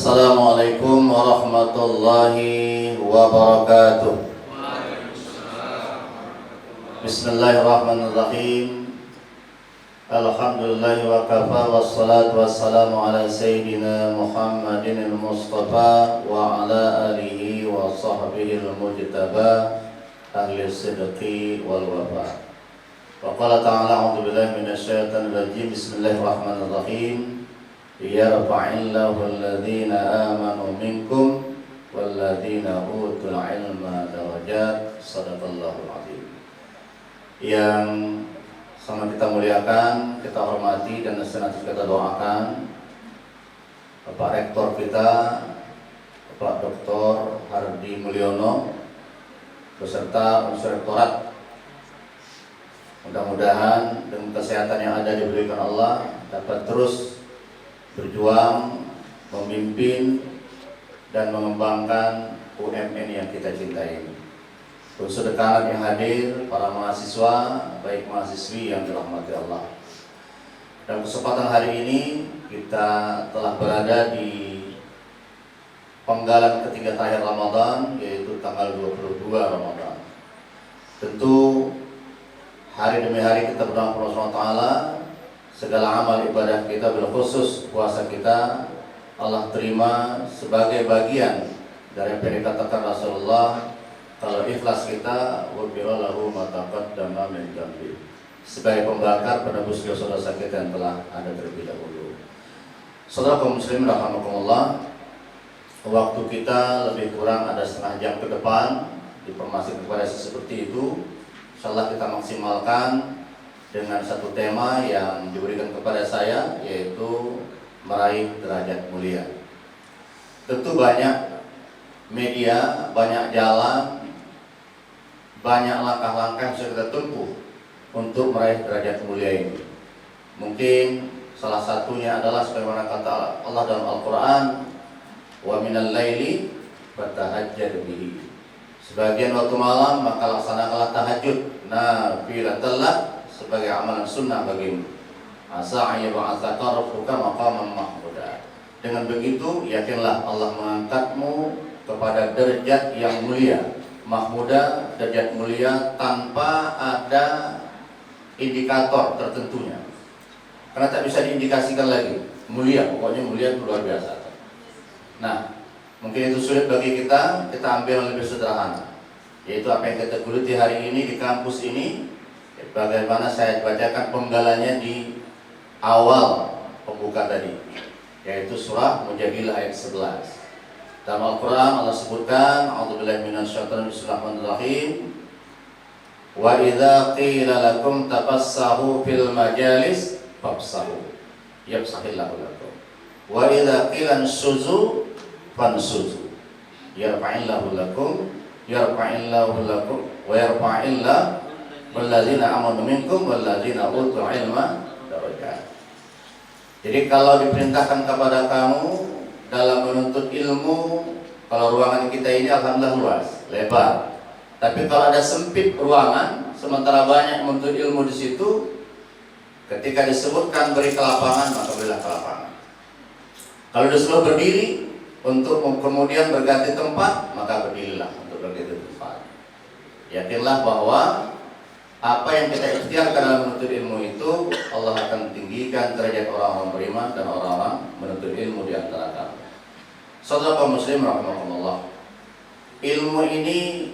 Assalamualaikum warahmatullahi wabarakatuh. Bismillahirrahmanirrahim. Alhamdulillahi wa kafa wassalatu wassalamu ala sayyidina Muhammadin al-Mustafa wa ala alihi wa sahbihi al-mujtaba ahli sidqi wal wafa. Wa qala ta'ala a'udzu billahi minasyaitonir rajim. Bismillahirrahmanirrahim. Yarfa'illahu alladhina amanu minkum walladhina utul ilma darajat. Shadaqallahul azim. Yang sama kita muliakan, kita hormati dan senantiasa kita doakan Bapak Rektor kita, Bapak Dr. Hardi Mulyono beserta unsur rektorat. Mudah-mudahan dengan kesehatan yang ada diberikan Allah dapat terus berjuang, memimpin dan mengembangkan UMN yang kita cintai. Unsur dekanan yang hadir, para mahasiswa, baik mahasiswi yang dirahmati Allah. Dan kesempatan hari ini kita telah berada di penggalan ketiga terakhir Ramadan, yaitu tanggal 22 Ramadan. Tentu hari demi hari kita berdoa kepada Allah SWT, segala amal ibadah kita, khusus puasa kita, Allah terima sebagai bagian dari apa yang dikatakan Rasulullah, kalau ikhlas kita ghufira lahu ma taqaddama min dzambi, sebagai pembakar penebus dosa-dosa kita yang telah ada terlebih dahulu. Saudara kaum muslimin rahimakumullah, waktu kita lebih kurang ada setengah jam ke depan, dipermasalahan kepada seperti itu. Insyaallah kita maksimalkan dengan satu tema yang diberikan kepada saya, yaitu meraih derajat mulia. Tentu banyak media, banyak jalan, banyak langkah-langkah yang bisa kita tempuh untuk meraih derajat mulia ini. Mungkin salah satunya adalah sebagaimana kata Allah dalam Al-Quran, wa minal laili fatahajjad bihi. Sebagian waktu malam maka laksanakanlah tahajud, nafilatan lak, sebagai amalan sunnah bagimu. Asa ayyab'atsaka rabbuka maqaman mahmuda. Dengan begitu yakinlah Allah mengangkatmu kepada derajat yang mulia, mahmuda, derajat mulia tanpa ada indikator tertentunya. Karena tak bisa diindikasikan lagi. Mulia, pokoknya mulia itu luar biasa. Nah, mungkin itu sulit bagi kita ambil yang lebih sederhana, yaitu apa yang kita geluti hari ini di kampus ini. Bagaimana saya bacakan penggalannya di awal pembuka tadi, yaitu surah Mujadilah ayat 11. Dalam Al-Quran Allah sebutkan, a'udzubillahi minasyaitonir rajim, wa idza qila lakum tafassahu fil majalis fafsahu yafsahillahu lakum wa idza qila ansuzu fansuzu yarfa'illahu lakum wa yarfa'illahu walladzina amanu minkum walladzina utul ilma darajat. Jadi kalau diperintahkan kepada kamu dalam menuntut ilmu, kalau ruangan kita ini alhamdulillah luas, lebar. Tapi kalau ada sempit ruangan, sementara banyak menuntut ilmu di situ, ketika disebutkan beri ke lapangan, maka berilah ke lapangan. Kalau disuruh berdiri untuk kemudian berganti tempat, maka berdirilah untuk berganti tempat. Yakinlah bahwa apa yang kita ikhtiarkan dalam menuntut ilmu itu, Allah akan tinggikan derajat orang-orang beriman dan orang-orang menuntut ilmu di antara kami. Saudara kaum muslim rahimakumullah, ilmu ini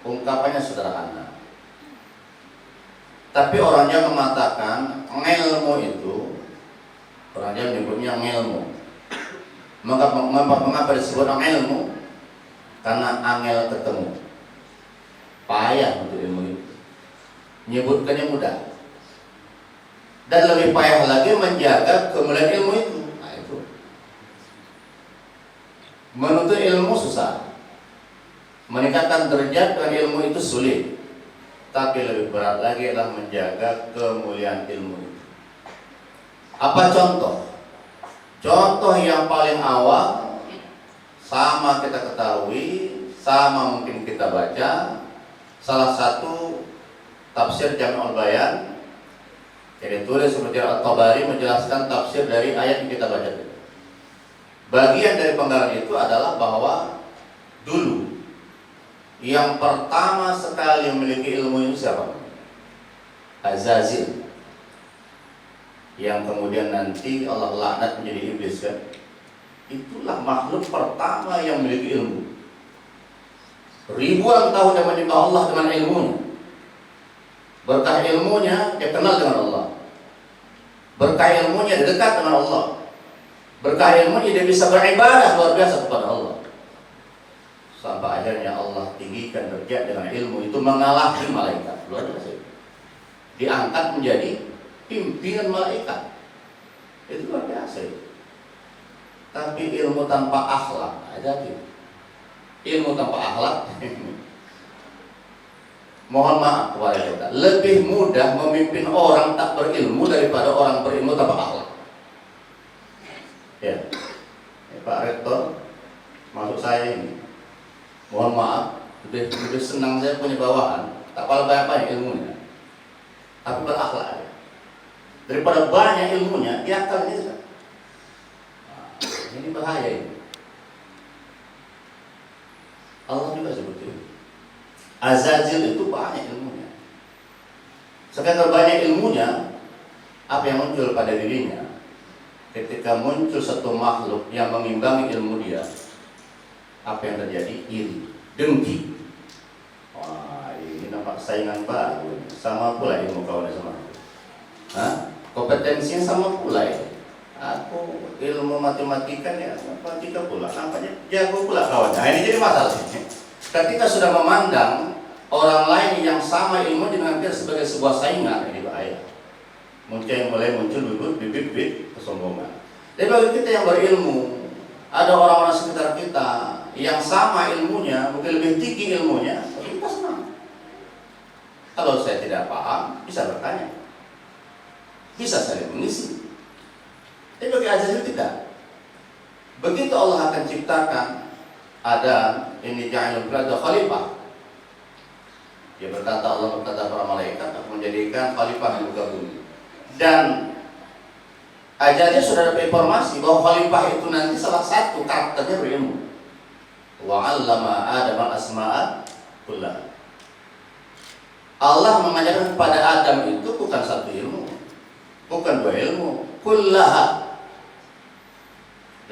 ungkapannya sederhana, tapi orangnya mengatakan ilmu itu, orangnya menyebutnya ilmu. Mengapa disebut ilmu? Karena angel ketemu, payah untuk ilmu itu. Menyebutkannya mudah, dan lebih payah lagi menjaga kemuliaan ilmu itu. Nah, itu menuntut ilmu susah, meningkatkan derajat dengan ilmu itu sulit, tapi lebih berat lagi adalah menjaga kemuliaan ilmu itu. Apa contoh? Contoh yang paling awal, sama kita ketahui, sama mungkin kita baca, salah satu tafsir Jami'ul Bayan yang ditulis seperti At-Tabari menjelaskan tafsir dari ayat yang kita baca. Bagian dari penggalan itu adalah bahwa dulu yang pertama sekali memiliki ilmu itu siapa? Azazil, yang kemudian nanti Allah laknat menjadi iblis kan. Itulah makhluk pertama yang memiliki ilmu. Ribuan tahun dia menyembah Allah dengan ilmunya. Berkah ilmunya dia kenal dengan Allah. Berkah ilmunya dia dekat dengan Allah. Berkah ilmunya dia bisa beribadah luar biasa kepada Allah. Sampai akhirnya Allah tinggikan derajat dengan ilmu itu mengalahkan malaikat. Luar biasa. Diangkat menjadi pimpinan malaikat. Itu luar biasa. Tapi ilmu tanpa akhlak aja gitu. Ilmu tanpa akhlak mohon maaf kepada kita, lebih mudah memimpin orang tak berilmu daripada orang berilmu tanpa akhlak. Ya, Pak Rektor, maksud saya ini, mohon maaf, lebih senang saya punya bawahan, tak kalah banyak ilmunya, tapi berakhlak. Daripada banyak ilmunya, dia akalnya juga. Nah, ini bahaya ini. Allah juga seperti itu. Azazil itu banyak ilmunya. Sekarang banyak ilmunya, apa yang muncul pada dirinya? Ketika muncul satu makhluk yang mengimbangi ilmu dia, apa yang terjadi? Iri, dengki. Wah, ini nampak saingan baru. Sama pula ilmu kawannya sama. Kompetensinya sama pula ya. Aku ilmu matematika ya, matematika pula. Nampaknya jago pula kawannya. Nah, ini jadi masalah. Ketika sudah memandang orang lain yang sama ilmu dengan kita sebagai sebuah saingan, ini bahaya. Mulai muncul bibit-bibit kesombongan. Jadi bagi kita yang berilmu, ada orang-orang sekitar kita yang sama ilmunya, mungkin lebih tinggi ilmunya, kita senang. Kalau saya tidak paham, bisa bertanya, bisa saling mengisi. Tapi bagi Azazil tidak. Begitu Allah akan ciptakan Adam, ini ja'alul filal khalifah. Dia berkata, Allah berkata para malaikat, aku menjadikan khalifah di muka bumi. Dan aja sudah ada informasi bahwa khalifah itu nanti salah satu karakternya berilmu. Wa 'allama Adam al-asma'a kullaha. Allah mengajarkan kepada Adam itu bukan satu ilmu, bukan dua ilmu, kullaha.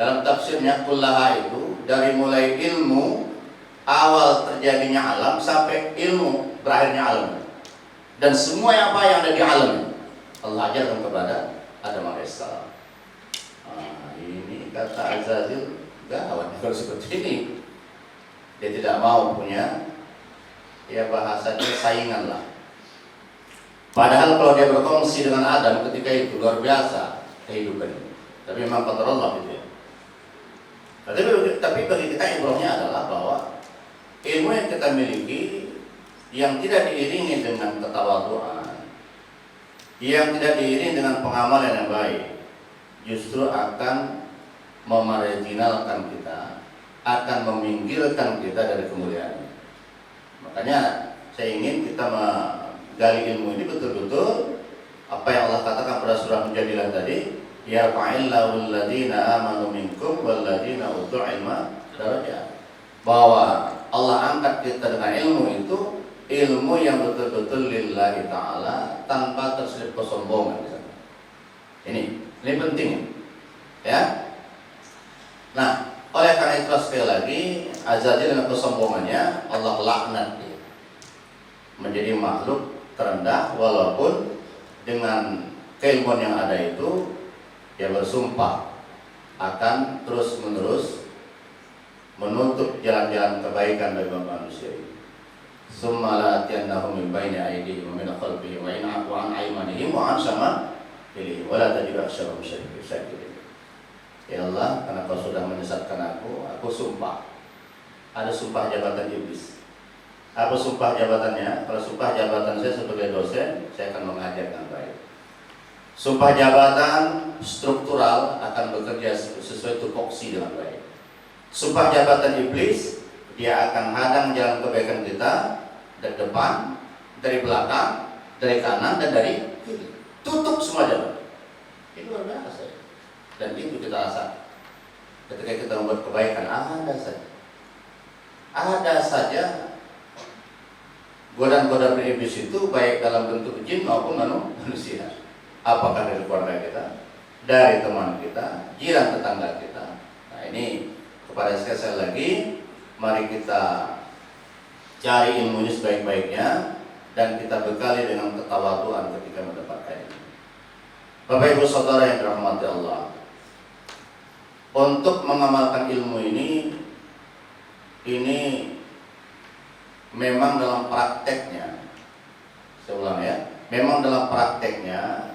Dalam tafsirnya kullaha itu dari mulai ilmu awal terjadinya alam sampai ilmu berakhirnya alam. Dan semua apa yang ada di alam Allah ajarkan kepada Adam AS. Ini kata Azazil, gawat kalau seperti ini. Dia tidak mau punya, ya bahasanya saingan lah. Padahal kalau dia berkongsi dengan Adam ketika itu luar biasa kehidupannya. Tapi memang kontrol Allah gitu ya. Tapi bagi kita ibrahnya adalah bahwa ilmu yang kita miliki yang tidak diiringi dengan ketawaduan, yang tidak diiringi dengan pengamalan yang baik, justru akan memarginalkan kita, akan meminggirkan kita dari kemuliaan. Makanya saya ingin kita menggali ilmu ini betul-betul apa yang Allah katakan pada surah Mujadilah tadi, ya fa'illahu alladhina amanu minkum walladhina utul ilma darajat. Bahwa Allah angkat kita dengan ilmu itu, ilmu yang betul-betul lillahi ta'ala tanpa terselip kesombongan. Ini penting ya. Nah, oleh karena itu sekali lagi Azazil dengan kesombongannya Allah laknat dia menjadi makhluk terendah, walaupun dengan keilmuan yang ada itu dia bersumpah akan terus-menerus menutup jalan-jalan kebaikan bagi manusia ini. Summa la'atiyannahum min baini aydihim wa min khalfihim wa in 'afu 'an aymanihim wa 'an shama'ilihim wa la tajidu aktharahum syakirin. Ya Allah, karena Kau sudah menyesatkan aku sumpah. Ada sumpah jabatan iblis. Apa sumpah jabatannya? Kalau sumpah jabatan saya sebagai dosen, saya akan mengajar dengan baik. Sumpah jabatan struktural akan bekerja sesuai tupoksi dengan baik. Sumpah jabatan iblis, dia akan hadang jalan kebaikan kita dari depan, dari belakang, dari kanan dan dari kiri. Tutup semua jalan. Ini luar biasa. Dan itu kita rasa. Ketika kita membuat kebaikan, ada saja godaan-godaan iblis itu, baik dalam bentuk jin maupun manusia. Apakah dari keluarga kita, dari teman kita, jiran tetangga kita. Nah ini kepada sekali lagi, mari kita cari ilmu ini sebaik-baiknya dan kita bekali dengan ketawaduan ketika mendapatkan ilmu. Bapak Ibu Saudara yang dirahmati Allah, untuk mengamalkan ilmu ini memang dalam prakteknya, saya ulang ya, memang dalam prakteknya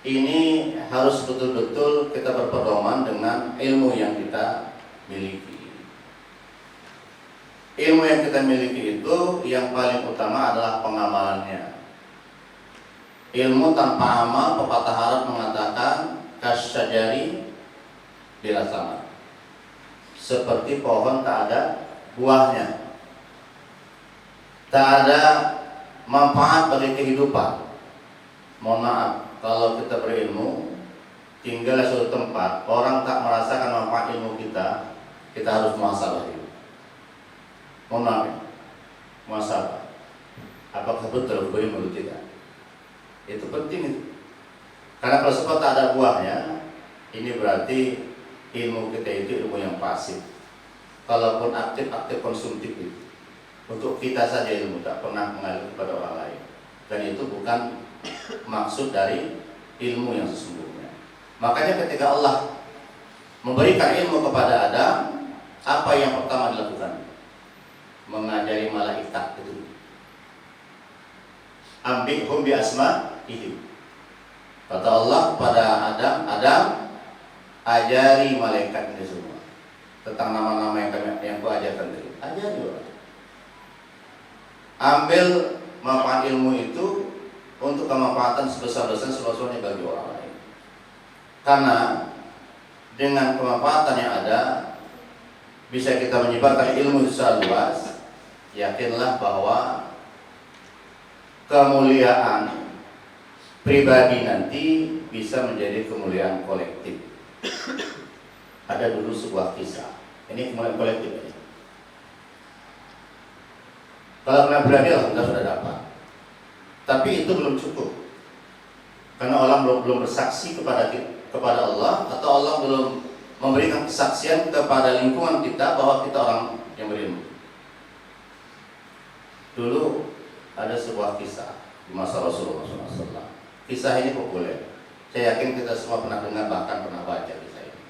ini harus betul-betul kita berpedoman dengan ilmu yang kita miliki. Ilmu yang kita miliki itu yang paling utama adalah pengamalannya. Ilmu tanpa amal, pepatah Arab mengatakan kasyajari bila sama, seperti pohon tak ada buahnya, tak ada manfaat bagi kehidupan. Mohon maaf, kalau kita berilmu, tinggal di suatu tempat, orang tak merasakan manfaat ilmu kita harus muhasabah dulu. Mohon maaf, muhasabah. Apakah betul berilmu atau tidak? Itu penting itu. Karena kalau sempat tak ada buahnya, ini berarti ilmu kita itu ilmu yang pasif. Kalaupun aktif konsumtif itu, untuk kita saja ilmu, tak pernah mengalir kepada orang lain. Dan itu bukan maksud dari ilmu yang sesungguhnya. Makanya ketika Allah memberikan ilmu kepada Adam, apa yang pertama dilakukan? Mengajari malaikat itu. Ambihum bi asma'ihim. Kata Allah kepada Adam, ajari malaikat ini semua tentang nama-nama yang ku ajarkan tadi. Ajari orang. Ambil manfaat ilmu itu untuk kemanfaatan sebesar-besarnya seluas-luasnya bagi orang lain. Karena dengan kemanfaatan yang ada bisa kita menyebarkan ilmu secara luas. Yakinlah bahwa kemuliaan pribadi nanti bisa menjadi kemuliaan kolektif. Ada dulu sebuah kisah. Ini kemuliaan kolektif ini. Kalau kemuliaan pribadi alhamdulillah sudah dapat. Tapi itu belum cukup. Karena orang belum bersaksi kepada Allah, atau Allah belum memberikan kesaksian kepada lingkungan kita bahwa kita orang yang berilmu. Dulu ada sebuah kisah di masa Rasulullah SAW. Kisah ini populer. Saya yakin kita semua pernah dengar, bahkan pernah baca kisah ini.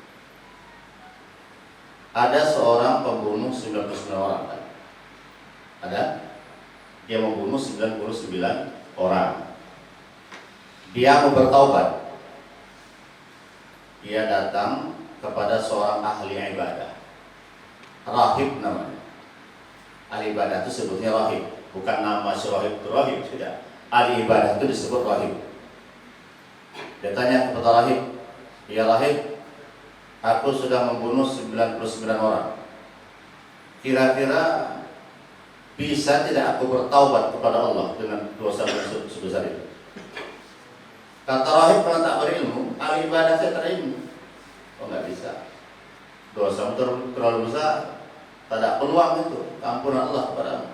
Ada seorang pembunuh 99 orang kan? Ada? Dia membunuh 99 orang. Dia mau bertaubat. Dia datang kepada seorang ahli ibadah, rahib namanya. Ahli ibadah itu sebutnya rahib, bukan nama si rahib itu rahib, tidak. Ahli ibadah itu disebut rahib. Dia tanya kepada rahib, ya rahib, aku sudah membunuh 99 orang. Kira-kira bisa tidak aku bertaubat kepada Allah dengan dosa sebesar itu? Kata rahib, kalau tak berilmu, ahli ibadah saya terilmu. Oh, nggak bisa. Dosa terlalu besar, tak ada peluang itu ampunan Allah kepadamu.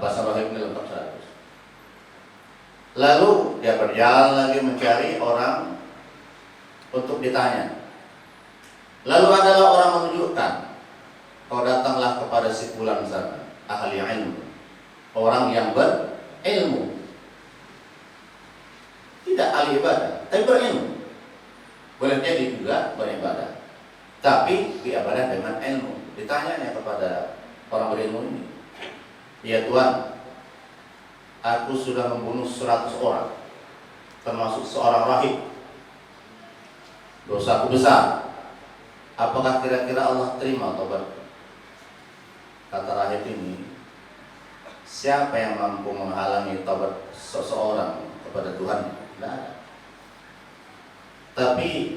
Bahasa rahib ini lengkap 100. Lalu dia berjalan lagi mencari orang untuk ditanya. Lalu adalah orang menunjukkan, kau datanglah kepada si fulan sana, ahli ilmu, orang yang berilmu, tidak ahli ibadah, tapi berilmu. Boleh jadi juga beribadah, tapi beribadah dengan ilmu. Ditanya kepada orang berilmu ini, ya Tuhan, aku sudah membunuh 100 orang, termasuk seorang rahib. Dosaku besar. Apakah kira-kira Allah terima taubat? Kata rahib ini, siapa yang mampu menghalangi taubat seseorang kepada Tuhan? Tidak ada. Tapi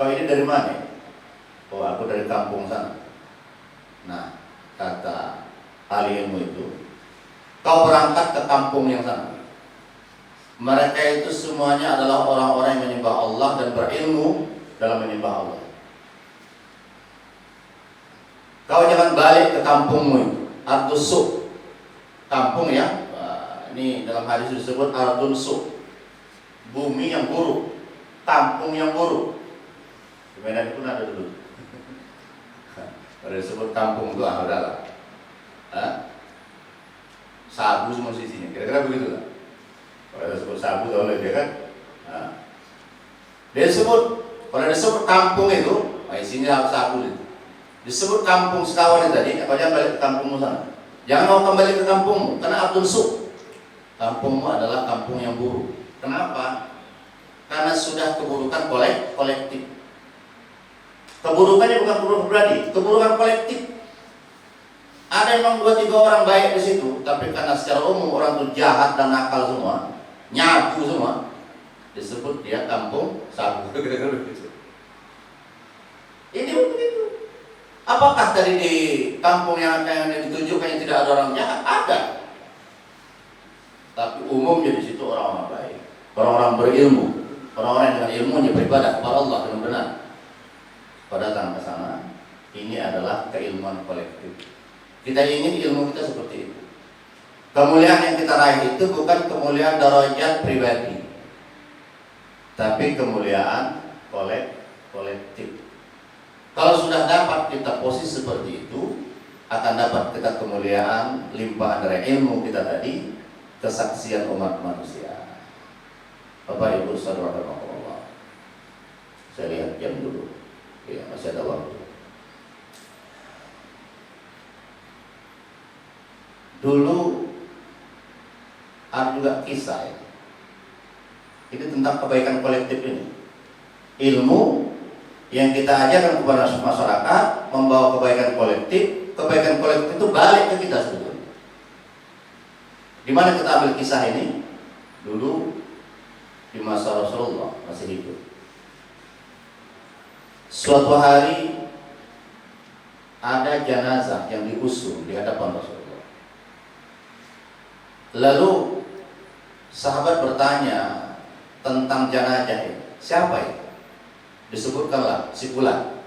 kau ini dari mana? Oh, aku dari kampung sana. Nah, kata ahli ilmu itu, kau berangkat ke kampung yang sana. Mereka itu semuanya adalah orang-orang yang menyembah Allah dan berilmu, dalam menyembah Allah. Kau jangan balik ke kampungmu itu, ardus suq, kampung ya. Ini dalam hadis disebut ardun suq, bumi yang buruk, kampung yang buruk. Di Medan pun ada dulu. Pada disebut kampung itu adalah sabu semua sisinya, kira-kira begitu lah. Kalau disebut sabu tahu lah dia kan. Dia sebut, kalau disebut kampung itu, isinya sabu itu. Disebut kampung sekawan tadi, apa jangan balik ke kampungmu sana. Jangan mau kembali ke kampungmu, karena abdul suq. Kampungmu adalah kampung yang buruk. Kenapa? Karena sudah keburukan kolektif. Keburukannya bukan keburukan pribadi, keburukan kolektif. Ada memang 2-3 orang baik di situ, tapi karena secara umum orang itu jahat dan nakal semua, nyabu semua, disebut dia kampung sabu. Kira-kira begitu. Ini begitu. Apakah dari di kampung yang ditunjukkan tidak ada orang jahat? Ada. Tapi umumnya di situ orang-orang baik, orang-orang berilmu, orang-orang yang dengan ilmunya beribadah kepada Allah dengan benar. Pada datang ke sana, ini adalah keilmuan kolektif. Kita ingin ilmu kita seperti itu. Kemuliaan yang kita raih itu bukan kemuliaan darajat pribadi, tapi kemuliaan kolektif. Kalau sudah dapat kita posisi seperti itu, akan dapat kita kemuliaan limpahan dari ilmu kita tadi, kesaksian umat manusia. Bapak Ibu saudara Allah, saya lihat jam dulu, ya masih ada waktu. Dulu ada juga kisah ya. Ini tentang kebaikan kolektif ini. Ilmu yang kita ajarkan kepada masyarakat membawa kebaikan kolektif itu balik ke kita sebetulnya. Di mana kita ambil kisah ini? Dulu di masa Rasulullah masih hidup. Suatu hari ada jenazah yang diusung di hadapan Rasulullah. Lalu sahabat bertanya tentang jenazah ini. Siapa itu? Disebutkanlah si Fulan.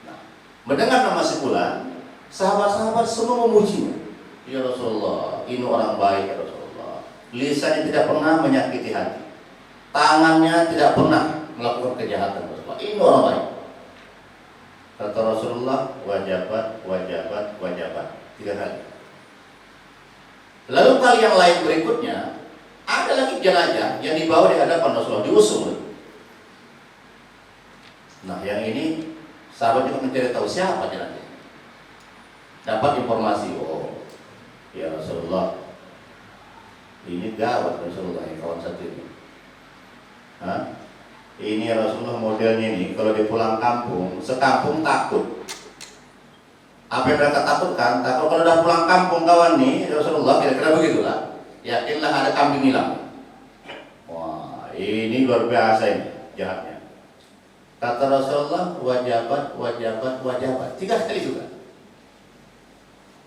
Nah, mendengar nama si Fulan, sahabat-sahabat semua memujinya. Ya Rasulullah, ini orang baik ya Rasulullah. Lisannya tidak pernah menyakiti hati, tangannya tidak pernah melakukan kejahatan Rasulullah. Ini orang baik. Kata Rasulullah, wajabat 3 kali. Lalu kali yang lain berikutnya, ada lagi jenazah yang dibawa di hadapan Rasulullah, diusung. Nah, yang ini sahabat juga mencari tahu siapa jenazah. Dapat informasi, oh, ya Rasulullah, ini gawat Rasulullah yang kawan satu ini. Ini Rasulullah modelnya ini, kalau dia pulang kampung, sekampung takut. Apa yang mereka takutkan? Takut kalau udah pulang kampung kawan nih, Rasulullah kira-kira begitulah. Yakinlah ada kambing hilang. Wah, ini luar biasa ini jahatnya. Kata Rasulullah, wajabat 3 kali juga.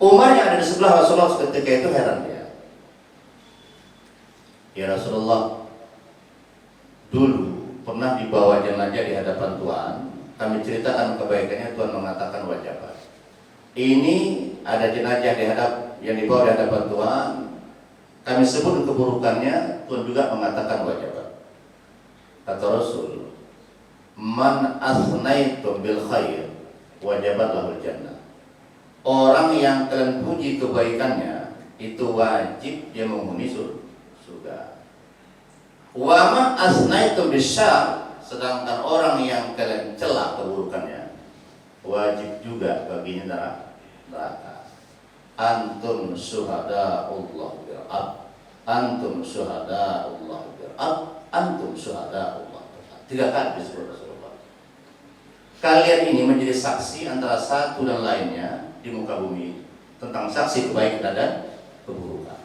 Umar yang ada di sebelah Rasulullah ketika itu heran dia. Ya Rasulullah, dulu pernah dibawa jenazah di hadapan Tuhan, kami ceritakan kebaikannya, Tuhan mengatakan wajabat. Ini ada jenazah yang dibawa di hadapan Tuhan, kami sebut keburukannya, Tuhan juga mengatakan wajabat. Kata Rasul, man asnaitum bil khair wajabat lahul jannah. Orang yang kalian puji kebaikannya itu wajib dia menghuni surga. Wa man asnaitum bisyarr, sedangkan orang yang kalian cela keburukannya wajib juga baginya neraka. Antum syuhada'ullah bil ard, antum syuhada'ullah bil ard, antum syuhada'ullah. 3 kali disebut Rasulullah. Kalian ini menjadi saksi antara satu dan lainnya di muka bumi tentang saksi kebaikan dan keburukan.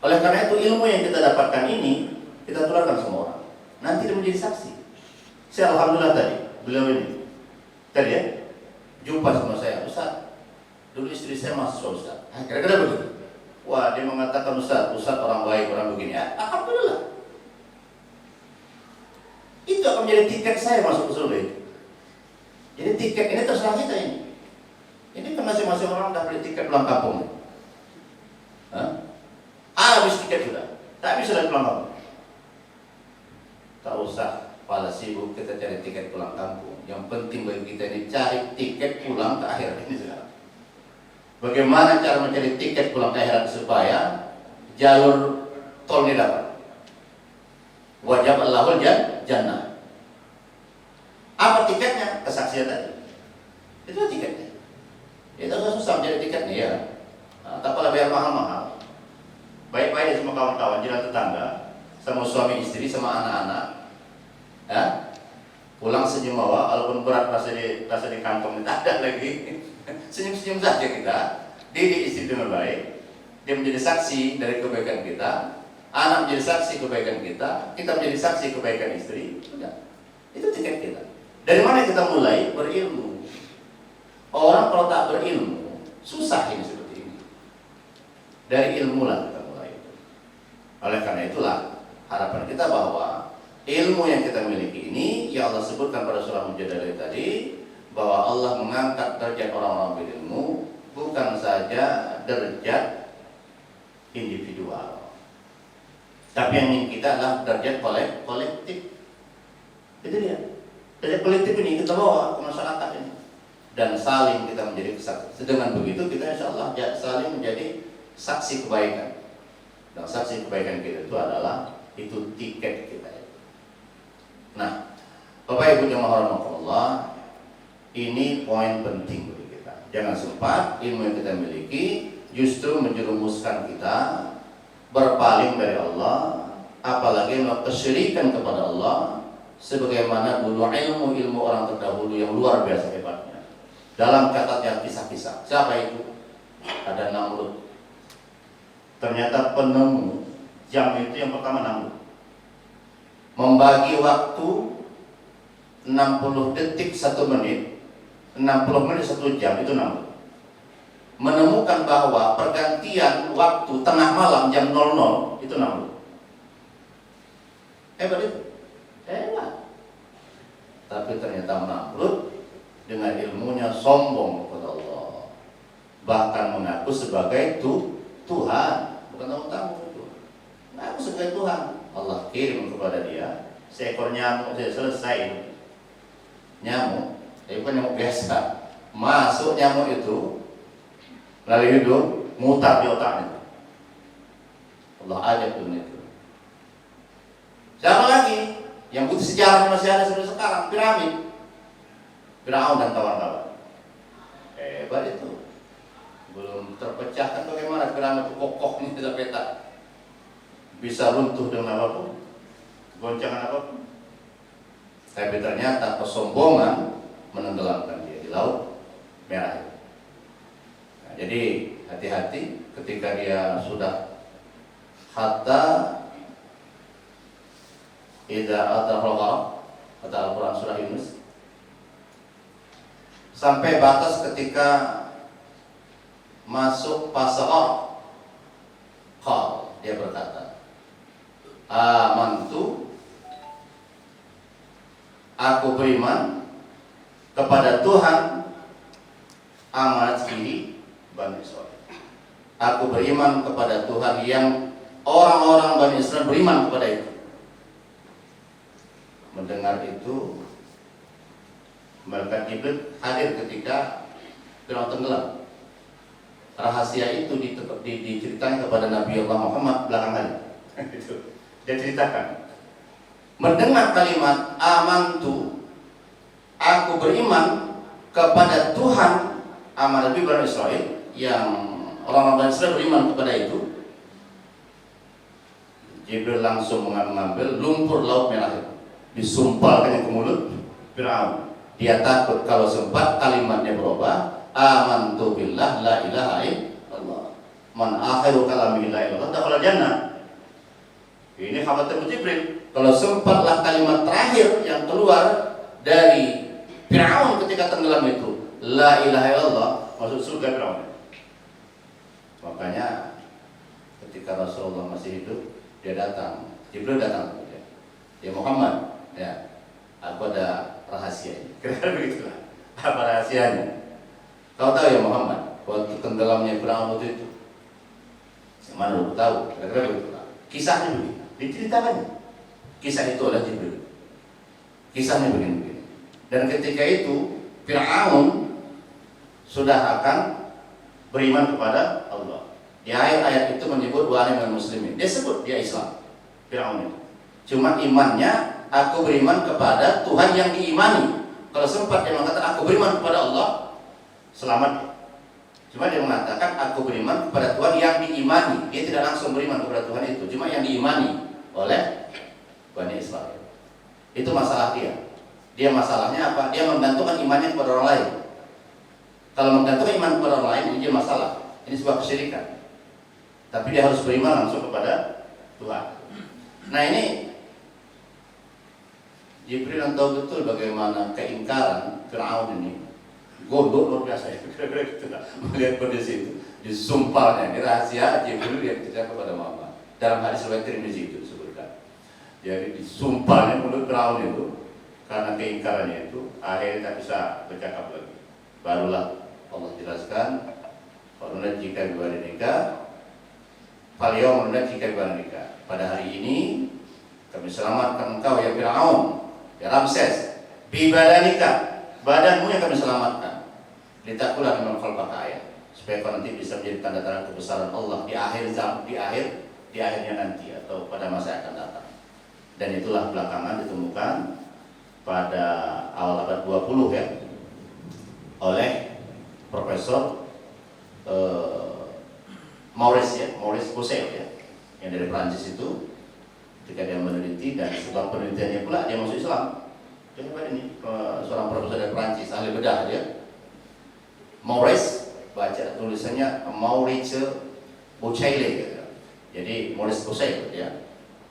Oleh karena itu ilmu yang kita dapatkan ini kita tularkan semua orang. Nanti dia menjadi saksi. Saya alhamdulillah tadi beliau ini tadi ya jumpa sama saya, Ustaz. Dulu istri saya mahasiswa Ustaz. Kira-kira begitu. Wah, dia mengatakan Ustaz orang baik, orang begini. Alhamdulillah. Itu akan menjadi menjadi tiket saya masuk ke surga itu. Jadi tiket ini terserah kita ini. Ini kan masing-masing orang udah beli tiket pulang kampung. Habis tiket sudah, tak bisa lagi pulang kampung. Tak usah kepala sibuk kita cari tiket pulang kampung. Yang penting bagi kita ini cari tiket pulang ke akhirat ini sekarang. Bagaimana cara mencari tiket pulang ke akhirat supaya jalur tol ini dapat? Wajib Allahul jannah. Apa tiketnya? Kesaksian tadi. Itu tiketnya. Itu susah mencari tiketnya ya. Tak pula bayar mahal-mahal. Baik-baik sama kawan-kawan, jiran tetangga, sama suami istri, sama anak-anak. Ya, pulang senyum awa, walaupun berat rasa di kantong tidak ada lagi. Senyum-senyum saja kita. Didik istri dengan baik, dia menjadi saksi dari kebaikan kita. Anak menjadi saksi kebaikan kita menjadi saksi kebaikan istri. Sudah, itu tiket kita. Dari mana kita mulai? Berilmu. Orang kalau tak berilmu, susah ini seperti ini. Dari ilmu lah kita mulai. Oleh karena itulah harapan kita bahwa ilmu yang kita miliki ini, yang Allah sebutkan pada surah Mujadalah tadi, bahwa Allah mengangkat derajat orang-orang berilmu, bukan saja derajat individual, tapi yang ingin kita adalah derajat kolektif. Itu dia. Derajat kolektif ini kita bawa ke masyarakat ini, dan saling kita menjadi saksi. Dengan begitu kita insya Allah saling menjadi saksi kebaikan. Dan saksi kebaikan kita itu adalah itu tiket kita. Nah, Bapak Ibu jemaah rahimakumullah, ini poin penting bagi kita. Jangan sempat ilmu yang kita miliki justru menjerumuskan kita berpaling dari Allah, apalagi kesyirikan kepada Allah, sebagaimana dulu ilmu orang terdahulu yang luar biasa hebatnya. Dalam catatnya kisah-kisah. Siapa itu? Ada Namrud. Ternyata penemu jam itu yang pertama Namrud. Membagi waktu 60 detik 1 menit, 60 menit 1 jam, itu Namrud. Menemukan bahwa pergantian waktu tengah malam jam 00 itu Namrud. Hebat itu. Hebat. Tapi ternyata Namrud dengan ilmunya sombong kepada Allah. Bahkan mengaku sebagai Tuhan. Bukan tamu itu. Mengaku sebagai Tuhan. Allah kirim kepada dia seekor nyamuk, selesai nyamuk, bukan nyamuk biasa. Masuk nyamuk itu melalui hidung, mutar di otaknya. Allah ajab dunia itu. Siapa lagi yang putih sejarahnya masih ada sampai sekarang? Piramid, Firaun dan kawan-kawan. Hebat itu. Belum terpecahkan bagaimana piramid itu kokohnya sampai tak bisa runtuh dengan apapun, goncangan apapun. Tapi ternyata kesombongan menenggelamkan dia di laut merah. Nah, jadi hati-hati ketika dia sudah hatta idza atarqa, kata Al-Quran surah Yunus, sampai batas ketika masuk pasar qal, dia berkata, amantu, aku beriman kepada Tuhan amanat ini Bani Israil. Aku beriman kepada Tuhan yang orang-orang Bani Israil beriman kepada itu. Mendengar itu, malaikat Jibril hadir ketika Firaun tenggelam. Rahasia itu diceritakan kepada Nabi Allah Muhammad belakangan. Itu dia ceritakan. Mendengar kalimat amantu, aku beriman kepada Tuhan amanat Bani Israil, yang orang-orang Bani Israil beriman kepada itu, Jibril langsung mengambil lumpur laut merah itu, disumpalkannya ke mulut Firaun. Dia takut kalau sempat kalimatnya berubah, amantu billah la ilaha illallah, man akhiru kalami la ilaha illallah dakhala jannah. Ini khawatir Jibril. Kalau sempatlah kalimat terakhir yang keluar dari Firaun ketika tenggelam itu, la ilaha illallah, masuk surga Firaun. Makanya ketika Rasulullah masih hidup, dia datang, Jibril datang kepada dia, ya Muhammad, ya, Aku ada rahasianya. Kira-kira begitulah. Apa rahasianya? Kau tahu ya Muhammad, waktu tenggelamnya Fir'aun itu, yang mana lu tahu? Kira-kira begitulah. Kisahnya begini, diceritakannya. Kisah itu adalah Jibril. Kisahnya begini-begini. Dan ketika itu Fir'aun sudah akan beriman kepada Allah. Di akhir ayat itu menyebut wa ana minal muslimin. Dia sebut dia Islam. Fir'aun itu. Cuma imannya, aku beriman kepada Tuhan yang diimani. Kalau sempat dia mengatakan aku beriman kepada Allah, selamat. Cuma dia mengatakan aku beriman kepada Tuhan yang diimani. Dia tidak langsung beriman kepada Tuhan itu, cuma yang diimani oleh Bani Israel. Itu masalah dia. Dia masalahnya apa? Dia menggantungkan imannya kepada orang lain. Kalau menggantungkan iman kepada orang lain, ini dia masalah. Ini sebuah kesyirikan. Tapi dia harus beriman langsung kepada Tuhan. Nah ini Jibril tahu betul bagaimana keingkaran Fir'aun ini. Gondok luar biasa. Kira-kira gitu lah. Melihat kondisi itu, disumpahnya. Ini rahasia Jibril yang cerita kepada Muhammad. Dalam hadis riwayat Tirmizi itu disebutkan. Jadi disumpahnya mulut Fir'aun itu karena keingkarannya itu, akhirnya tak bisa bercakap lagi. Barulah Allah jelaskan, jika nikah, Faliyom jika nikah. Pada hari ini kami selamatkan engkau ya Fir'aun, ya Ramses, bibadanika, badanmu yang kami selamatkan. Litakulah memang khalqaka ayat, supaya kau nanti bisa menjadi tanda-tanda kebesaran Allah di akhirnya nanti atau pada masa yang akan datang. Dan itulah belakangan ditemukan pada awal abad 20 ya oleh Profesor Maurice Bucaille ya, yang dari Prancis itu, ketika dia meneliti dan setelah penelitiannya pula dia masuk Islam. Coba ini seorang profesor dari Prancis, ahli bedah dia. Maurice, baca tulisannya Maurice Bucaille gitu. Jadi Maurice Bucaille ya.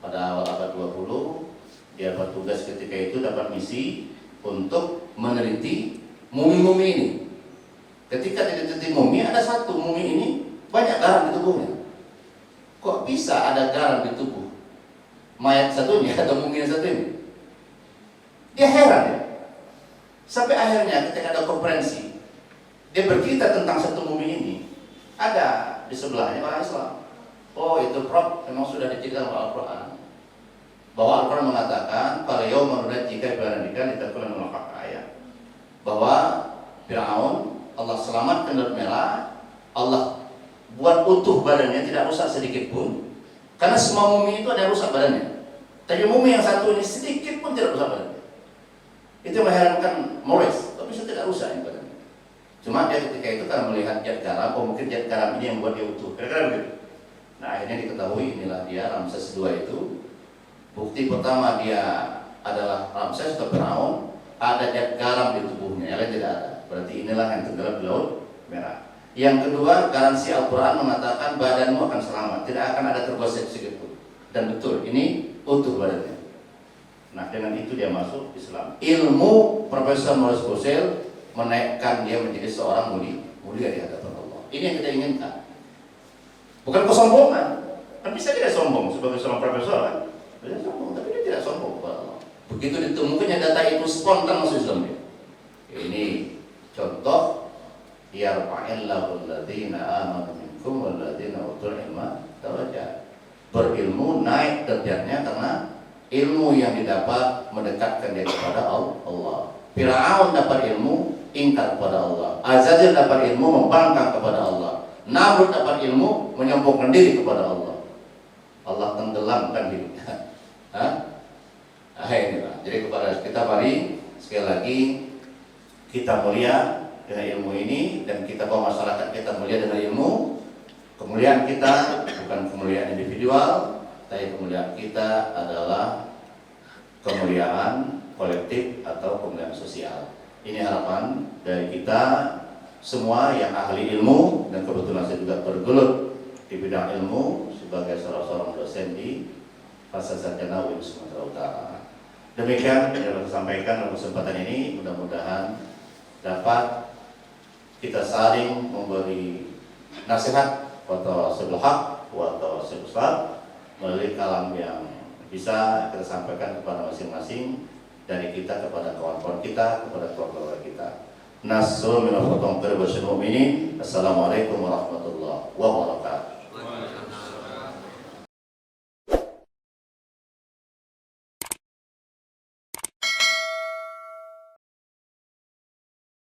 Pada awal abad 20 dia bertugas ketika itu dapat misi untuk meneliti mumi-mumi ini. Ketika diteliti mumi, ada satu mumi ini banyak garam di tubuhnya. Kok bisa ada garam di tubuh mayat satunya atau mumi yang satu ini? Dia heran ya. Sampai akhirnya ketika ada konferensi, dia bercerita tentang satu mumi ini. Ada di sebelahnya orang Islam. Oh itu Prof, memang sudah diceritakan oleh Al-Quran. Bahwa Al-Quran mengatakan pada yaumul jika ibadah ditakulan melafak ayat. Bahwa Fir'aun Allah selamatkan dari merah, Allah buat utuh badannya, tidak rusak sedikit pun. Karena semua mumi itu ada yang rusak badannya. Tapi mumi yang satu ini sedikit pun tidak rusak badannya. Itu mengherankan Maurice, tapi itu tidak rusak ini badannya. Cuma dia ketika itu karena melihat zat garam, mungkin zat garam ini yang membuat dia utuh. Kira-kira begitu. Nah akhirnya diketahui inilah dia Ramses II itu. Bukti pertama dia adalah Ramses atau Fir'aun, ada zat garam di tubuhnya, yang lain tidak ada. Berarti inilah yang tenggelam di Laut Merah. Yang kedua, garansi Al-Quran mengatakan badanmu akan selamat, tidak akan ada tergosip sedikit pun. Dan betul, ini utuh badannya. Nah dengan itu dia masuk Islam. Ilmu Profesor Maurice Bucaille menaikkan dia menjadi seorang mulia di hadapan Allah. Ini yang kita inginkan. Bukan kesombongan. Kan bisa tidak sombong sebagai seorang profesor kan? Dia sombong, tapi dia tidak sombong kepada Allah. Begitu ditemukannya data itu spontan masuk Islam dia. Ini contoh yarfa'illahu alladziina aamanu minkum walladziina utul ilma darajat. Berilmu naik derajatnya karena ilmu yang didapat mendekatkan dia kepada Allah. Fir'aun dapat ilmu ingkar kepada Allah. Azazil dapat ilmu membangkang kepada Allah. Namrud dapat ilmu menyombongkan diri kepada Allah. Allah tenggelamkan hidupnya. Inilah. Jadi kepada kita mari sekali lagi kita mulia dengan ilmu ini dan kita bawa masyarakat kita mulia dengan ilmu. Kemuliaan kita bukan kemuliaan individual, tapi kemuliaan kita adalah kemuliaan kolektif atau kemuliaan sosial. Ini harapan dari kita semua yang ahli ilmu, dan kebetulan saya juga bergelut di bidang ilmu sebagai seorang dosen di Fakultas Sarjana UIN Sumatera Utara. Demikian yang saya sampaikan dalam kesempatan ini, mudah-mudahan dapat kita saling memberi nasihat atau sebelhak atau sebesar melalui kalam yang bisa kita sampaikan kepada masing-masing dari kita kepada kawan-kawan kita, kepada keluarga kita. Nasrul minal fatong mu'minin. Assalamualaikum warahmatullahi wabarakatuh.